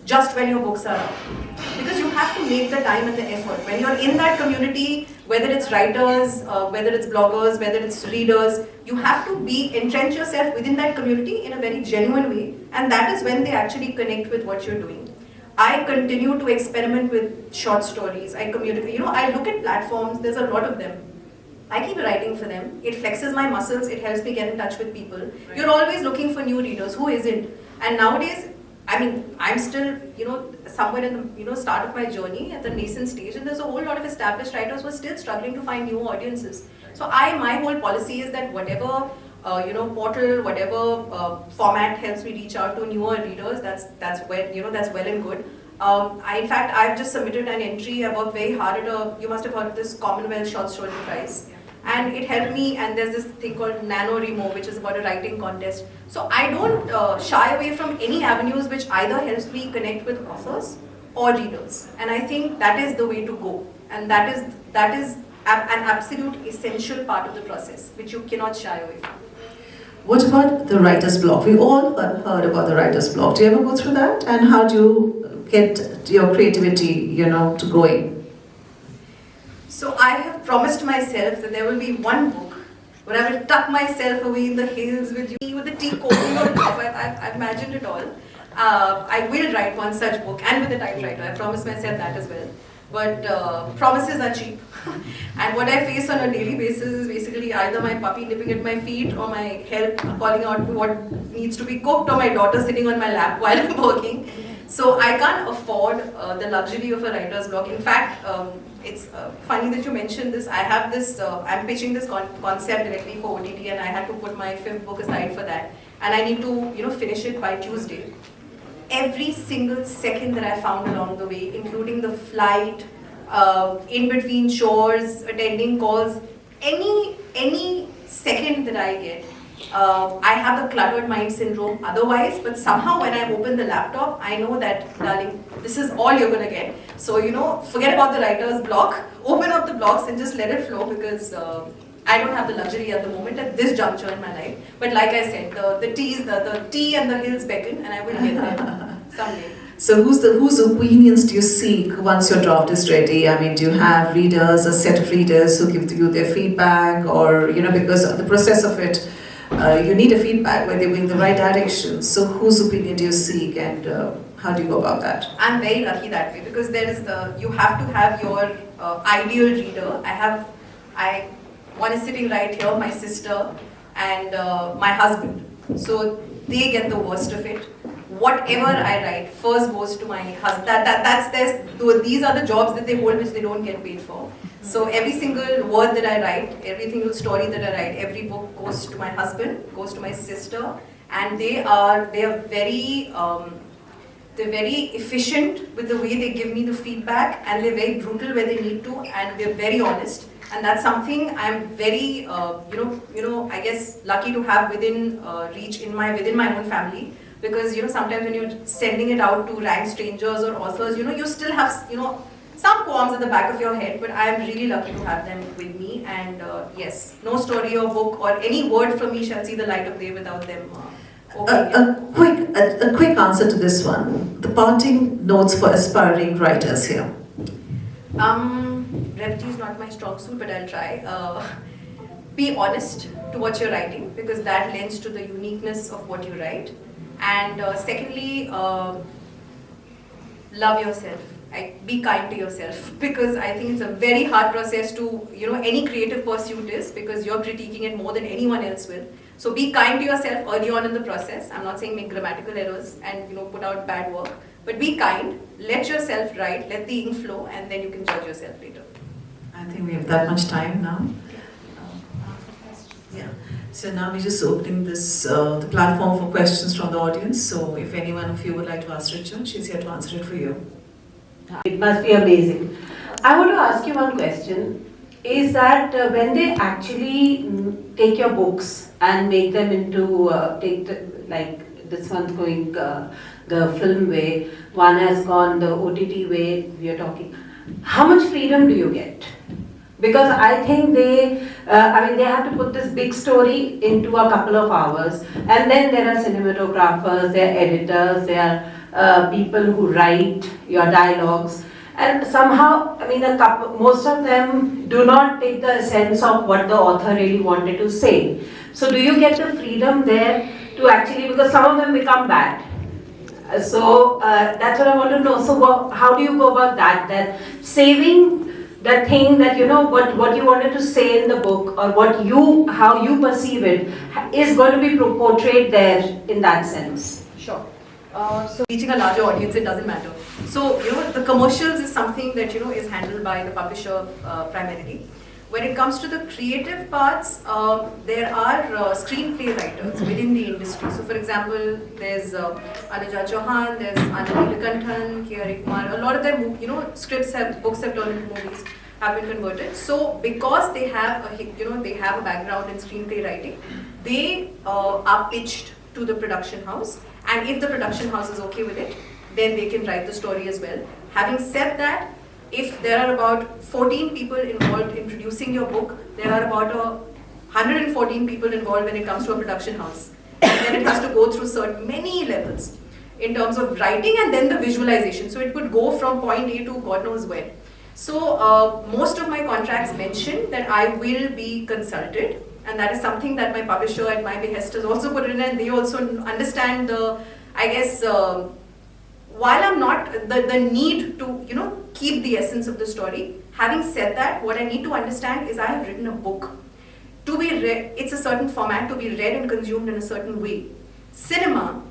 S3: just when your books are out. Because you have to make the time and the effort. When you're in that community, whether it's writers, whether it's bloggers, whether it's readers, you have to entrench yourself within that community in a very genuine way. And that is when they actually connect with what you're doing. I continue to experiment with short stories. I communicate. I look at platforms, there's a lot of them. I keep writing for them. It flexes my muscles, it helps me get in touch with people. Right. You're always looking for new readers. Who isn't? And nowadays, I'm still, somewhere in the, start of my journey at the nascent stage, and there's a whole lot of established writers who are still struggling to find new audiences. So my whole policy is that whatever, portal, whatever format helps me reach out to newer readers, that's well and good. In fact, I've just submitted an entry. I worked very hard at you must have heard of this Commonwealth Short Story Prize. And it helped me, and there's this thing called NaNoWriMo, which is about a writing contest. So I don't shy away from any avenues which either helps me connect with authors or readers. And I think that is the way to go. And that is an absolute essential part of the process, which you cannot shy away from.
S2: What about the writer's block? We all heard about the writer's block. Do you ever go through that? And how do you get your creativity, to going?
S3: So I have promised myself that there will be one book where I will tuck myself away in the hills with you, with the tea coating on top. I've imagined it all. I will write one such book, and with a typewriter. I promised myself that as well. But promises are cheap. And what I face on a daily basis is basically either my puppy nipping at my feet, or my help calling out what needs to be cooked, or my daughter sitting on my lap while I'm working. So I can't afford the luxury of a writer's block. In fact, it's funny that you mentioned this. I have this, I'm pitching this concept directly for OTT, and I had to put my 5th book aside for that. And I need to, finish it by Tuesday. Every single second that I found along the way, including the flight, in between chores, attending calls, any second that I get, I have the cluttered mind syndrome otherwise, but somehow when I open the laptop, I know that, darling, this is all you're going to get. So, forget about the writer's block, open up the blocks and just let it flow, because I don't have the luxury at the moment at this juncture in my life. But like I said, the tea and the hills beckon, and I will get there someday.
S2: So whose opinions do you seek once your draft is ready? Do you have readers, a set of readers who give you their feedback, or, because the process of it, you need a feedback where they're going the right direction. So whose opinion do you seek, and how do you go about that?
S3: I'm very lucky that way, because you have to have your ideal reader. One is sitting right here, my sister, and my husband. So they get the worst of it. Whatever I write first goes to my husband. These are the jobs that they hold which they don't get paid for. So every single word that I write, every single story that I write, every book goes to my husband, goes to my sister, and they are very efficient with the way they give me the feedback, and they're very brutal where they need to, and they're very honest. And that's something I'm very, I guess, lucky to have within reach within my own family. Because sometimes when you're sending it out to rank strangers or authors, you still have some qualms at the back of your head. But I am really lucky to have them with me. And yes, no story or book or any word from me shall see the light of day without them.
S2: A quick answer to this one. The parting notes for aspiring writers here.
S3: Brevity is not my strong suit, but I'll try. Be honest to what you're writing, because that lends to the uniqueness of what you write. And secondly, love yourself. Be kind to yourself, because I think it's a very hard process to, any creative pursuit is, because you're critiquing it more than anyone else will. So be kind to yourself early on in the process. I'm not saying make grammatical errors and put out bad work, but be kind, let yourself write, let the ink flow, and then you can judge yourself later.
S2: I think we have that much time now. Yeah. So now we're just opening this the platform for questions from the audience. So if any one of you would like to ask Richa, she's here to answer it for you.
S4: It must be amazing. I want to ask you one question. is that when they actually take your books and make them into, like this one's going the film way, one has gone the OTT way, we are talking, how much freedom do you get? Because I think they have to put this big story into a couple of hours, and then there are cinematographers, there are editors, there are people who write your dialogues, and somehow, most of them do not take the essence of what the author really wanted to say. So do you get the freedom there to actually, because some of them become bad. So that's what I want to know. So how do you go about that? That saving the thing that what you wanted to say in the book, or how you perceive it, is going to be portrayed there in that sense.
S3: Sure. So reaching a larger audience, it doesn't matter. So the commercials is something that is handled by the publisher primarily. When it comes to the creative parts, there are screenplay writers within the industry. So for example, there's Anuja Chauhan, there's Anjali Nikanthan, K.R. Kumar. A lot of their books have turned into movies, have been converted. So because they have a background in screenplay writing, they are pitched to the production house, and if the production house is okay with it, then they can write the story as well. Having said that, if there are about 14 people involved in producing your book, there are about 114 people involved when it comes to a production house. And then it has to go through many levels in terms of writing and then the visualization. So it could go from point A to God knows where. So most of my contracts mention that I will be consulted, and that is something that my publisher at my behest has also put in, and they also understand while I'm not the need to keep the essence of the story. Having said that, what I need to understand is I have written a book to be read. It's a certain format to be read and consumed in a certain way. Cinema,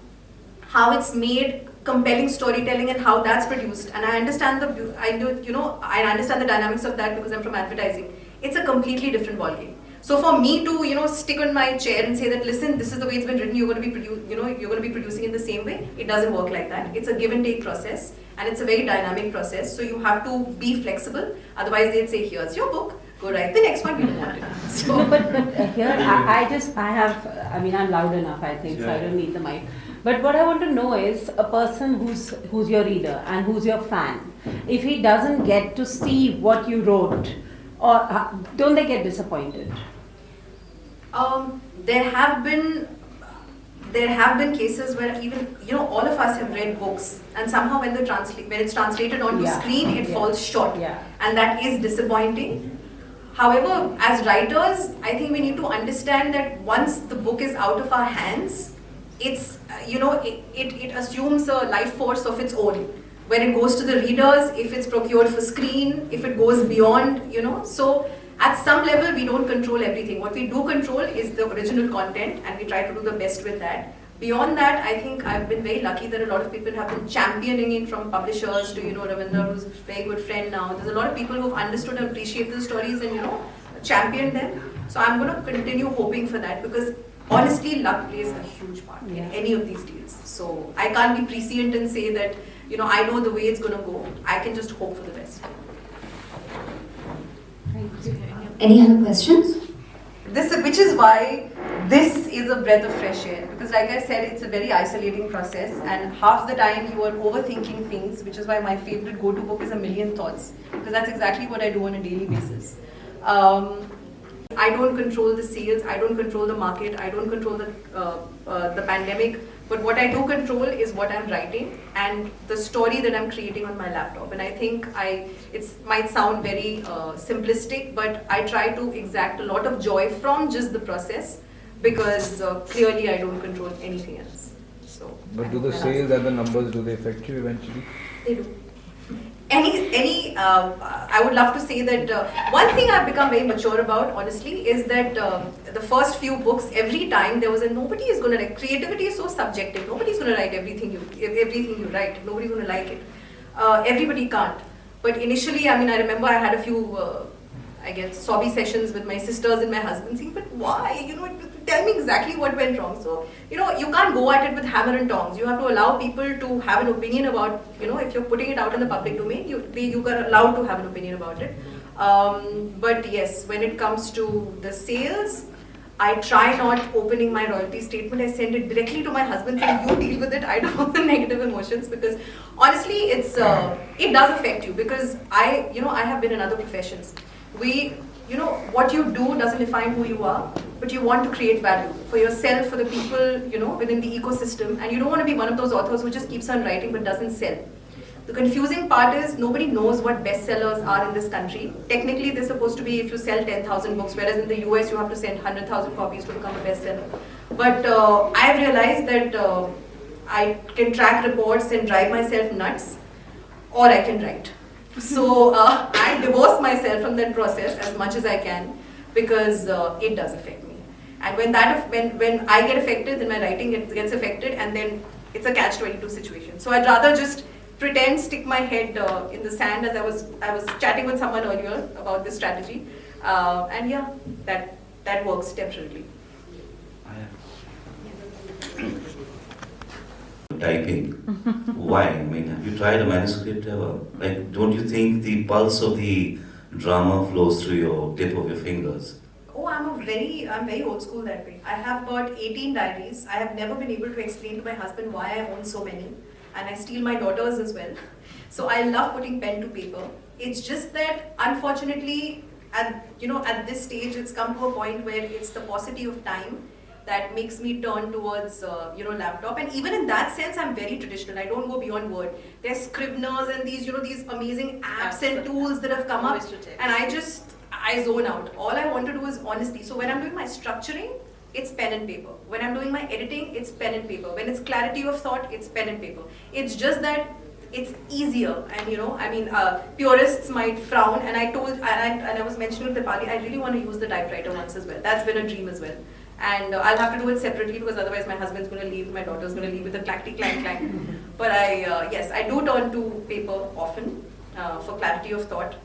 S3: how it's made, compelling storytelling, and how that's produced, and I understand I understand the dynamics of that because I'm from advertising. It's a completely different ballgame. So for me to stick on my chair and say that, listen, this is the way it's been written, you're going to be producing in the same way, it doesn't work like that. It's a give and take process, and it's a very dynamic process. So you have to be flexible. Otherwise, they'd say, here's your book, go write the next one. We don't want it. So
S4: no, but here I'm loud enough, I think, so I don't need the mic. But what I want to know is a person who's your reader and who's your fan, if he doesn't get to see what you wrote, or don't they get disappointed?
S3: There have been cases where even all of us have read books, and somehow when it's translated onto screen, it falls short, and that is disappointing. However, as writers, I think we need to understand that once the book is out of our hands, it's it assumes a life force of its own. When it goes to the readers, if it's procured for screen, if it goes beyond, so at some level we don't control everything. What we do control is the original content, and we try to do the best with that. Beyond that, I think I've been very lucky that a lot of people have been championing it, from publishers to Ravinder, who's a very good friend now. There's a lot of people who've understood and appreciated the stories and championed them. So I'm going to continue hoping for that, because honestly, luck plays a huge part in any of these deals. So I can't be prescient and say that I know the way it's going to go. I can just hope for the best.
S1: Any other questions?
S3: Which is why this is a breath of fresh air, because like I said, it's a very isolating process, and half the time you are overthinking things, which is why my favorite go-to book is A Million Thoughts, because that's exactly what I do on a daily basis. I don't control the sales, I don't control the market, I don't control the pandemic, but what I do control is what I'm writing and the story that I'm creating on my laptop. And I think it might sound very simplistic, but I try to exact a lot of joy from just the process, because clearly I don't control anything else. So.
S5: But do the sales and the numbers, do they affect you eventually?
S3: They do. I would love to say that one thing I've become very mature about, honestly, is that the first few books, every time there was nobody is going to like, creativity is so subjective. Nobody's going to write everything you write. Nobody's going to like it. Everybody can't. But initially, I remember I had a few, sobby sessions with my sisters and my husband, saying, but why? Tell me exactly what went wrong. So, you can't go at it with hammer and tongs. You have to allow people to have an opinion about, if you're putting it out in the public domain, you are allowed to have an opinion about it. But yes, when it comes to the sales, I try not opening my royalty statement. I send it directly to my husband saying, you deal with it, I don't want the negative emotions, because honestly, it does affect you, because I have been in other professions. What you do doesn't define who you are, but you want to create value for yourself, for the people, within the ecosystem, and you don't want to be one of those authors who just keeps on writing but doesn't sell. The confusing part is nobody knows what bestsellers are in this country. Technically, they're supposed to be if you sell 10,000 books, whereas in the US you have to send 100,000 copies to become a bestseller. But I've realized that I can track reports and drive myself nuts, or I can write. So I divorce myself from that process as much as I can, because it does affect me. And when I get affected, then my writing gets affected, and then it's a catch-22 situation. So I'd rather just pretend, stick my head in the sand, as I was chatting with someone earlier about this strategy, and yeah, that works temporarily.
S6: Typing. Why? I mean, have you tried a manuscript ever? Like, don't you think the pulse of the drama flows through your tip of your fingers?
S3: Oh, I'm very old school that way. I have about 18 diaries. I have never been able to explain to my husband why I own so many, and I steal my daughters as well. So I love putting pen to paper. It's just that, unfortunately, at this stage, it's come to a point where it's the paucity of time that makes me turn towards laptop. And even in that sense, I'm very traditional. I don't go beyond Word. There's Scriveners and these amazing apps and tools that have come up, and I zone out. All I want to do is honesty. So when I'm doing my structuring, it's pen and paper. When I'm doing my editing, it's pen and paper. When it's clarity of thought, it's pen and paper. It's just that it's easier, and purists might frown, and I was mentioning to Dipali, I really want to use the typewriter once as well. That's been a dream as well. And I'll have to do it separately, because otherwise my husband's going to leave, my daughter's going to leave with a clackety clank clank. But I do turn to paper often for clarity of thought,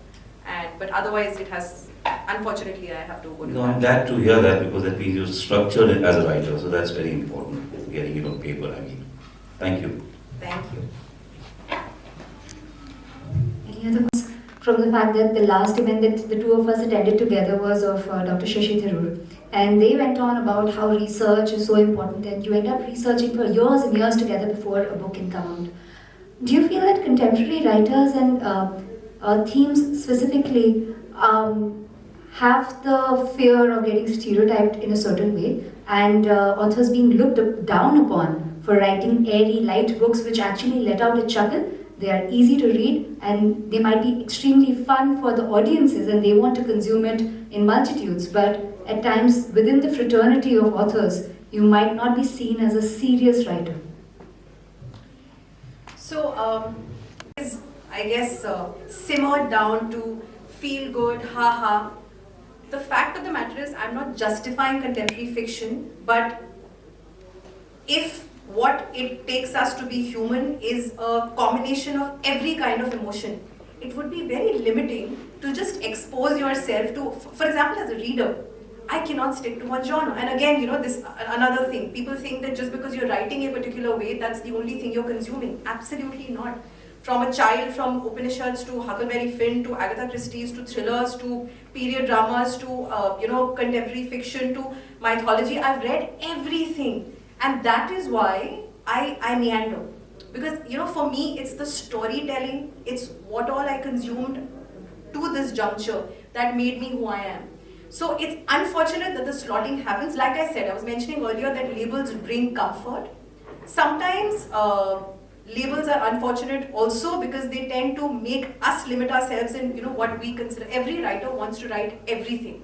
S3: but otherwise it has, unfortunately, I have to go to
S6: No, I'm glad to hear that, because that means you're structured as a writer, so that's very important, getting it on paper, I mean. Thank you.
S3: Thank you.
S1: Any other questions? From the fact that the last event that the two of us attended together was of Dr. Shashi Tharoor, and they went on about how research is so important, and you end up researching for years and years together before a book can come out. Do you feel that contemporary writers and themes specifically have the fear of getting stereotyped in a certain way, and authors being looked down upon for writing airy, light books which actually let out a chuckle? They are easy to read, and they might be extremely fun for the audiences, and they want to consume it in multitudes. But at times, within the fraternity of authors, you might not be seen as a serious writer.
S3: So, I guess, simmered down to feel good, haha. The fact of the matter is, I'm not justifying contemporary fiction, but if what it takes us to be human is a combination of every kind of emotion, it would be very limiting to just expose yourself to, for example, as a reader, I cannot stick to one genre. And again, this another thing. People think that just because you're writing a particular way, that's the only thing you're consuming. Absolutely not. From a child, from Upanishads to Huckleberry Finn to Agatha Christie's to thrillers to period dramas to contemporary fiction to mythology, I've read everything. And that is why I meander. Because, for me, it's the storytelling, it's what all I consumed to this juncture that made me who I am. So it's unfortunate that the slotting happens. Like I said, I was mentioning earlier that labels bring comfort. Sometimes labels are unfortunate also, because they tend to make us limit ourselves in what we consider. Every writer wants to write everything.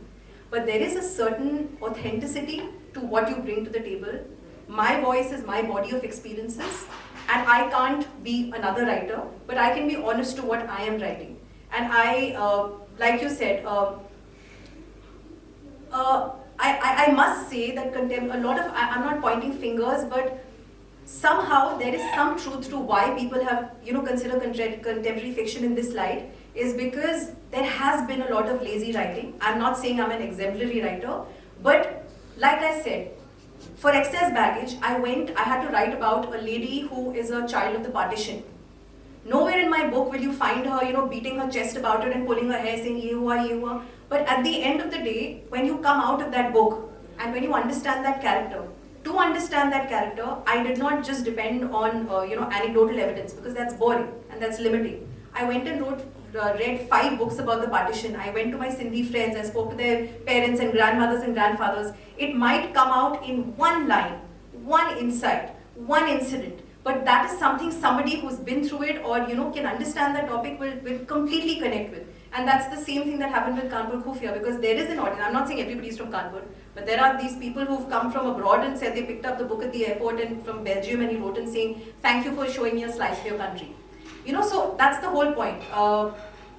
S3: But there is a certain authenticity to what you bring to the table. My voice is my body of experiences, and I can't be another writer, but I can be honest to what I am writing. And I, like you said, I must say that I'm not pointing fingers, but somehow there is some truth to why people have, consider contemporary fiction in this light, is because there has been a lot of lazy writing. I'm not saying I'm an exemplary writer, but like I said, for Excess Baggage, I had to write about a lady who is a child of the partition. Nowhere in my book will you find her, you know, beating her chest about it and pulling her hair saying, ye hua. But at the end of the day, when you come out of that book and when you understand that character, to understand that character, I did not just depend on, you know, anecdotal evidence, because that's boring and that's limiting. I went and read 5 books about the partition. I went to my Sindhi friends, I spoke to their parents and grandmothers and grandfathers. It might come out in one line, one insight, one incident, but that is something somebody who's been through it or, you know, can understand that topic will completely connect with. And that's the same thing that happened with Kanpur Khufia, because there is an audience. I'm not saying everybody's from Kanpur, but there are these people who've come from abroad and said they picked up the book at the airport and from Belgium, and he wrote in saying, thank you for showing me a slice of your country. You know, so that's the whole point.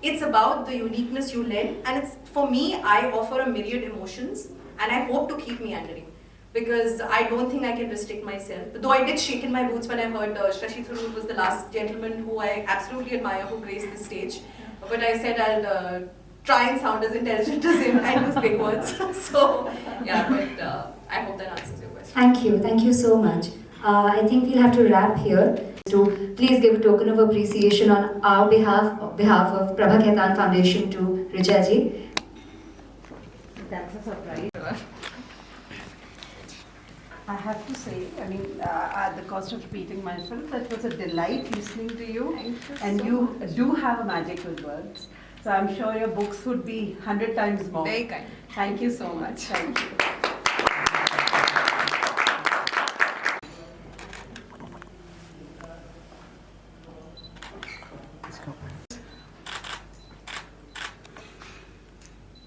S3: It's about the uniqueness you lend, and it's, for me, I offer a myriad emotions, and I hope to keep meandering, because I don't think I can restrict myself. Though I did shake in my boots when I heard Shashi Tharoor was the last gentleman who I absolutely admire who graced the stage. But I said I'll try and sound as intelligent as him and use big words. So, yeah, but I hope that answers your question.
S1: Thank you so much. I think we'll have to wrap here. So please give a token of appreciation on our behalf of Prabha Khaitan Foundation to Richa ji.
S4: That's a surprise. I have to say, I mean, at the cost of repeating myself, that was a delight listening to you. And you do have a magic with words. So I'm sure your books would be 100 times more.
S3: Very kind.
S4: Thank you so much. Thank you.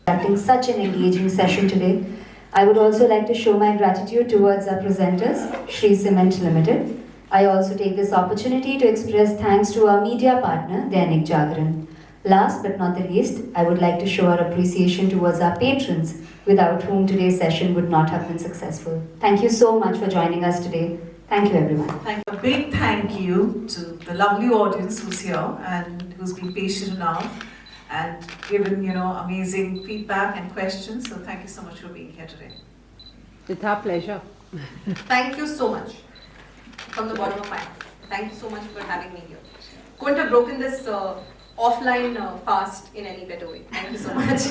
S1: Conducting such an engaging session today. I would also like to show my gratitude towards our presenters, Shree Cement Limited. I also take this opportunity to express thanks to our media partner, Dainik Jagran. Last but not the least, I would like to show our appreciation towards our patrons, without whom today's session would not have been successful. Thank you so much for joining us today. Thank you, everyone.
S2: A big thank you to the lovely audience who's here and who's been patient enough and given, you know, amazing feedback and questions. So thank you so much for being here today.
S4: It's our pleasure.
S3: Thank you so much from the bottom of my heart. Thank you so much for having me here. Couldn't have broken this offline fast in any better way. Thank you so much.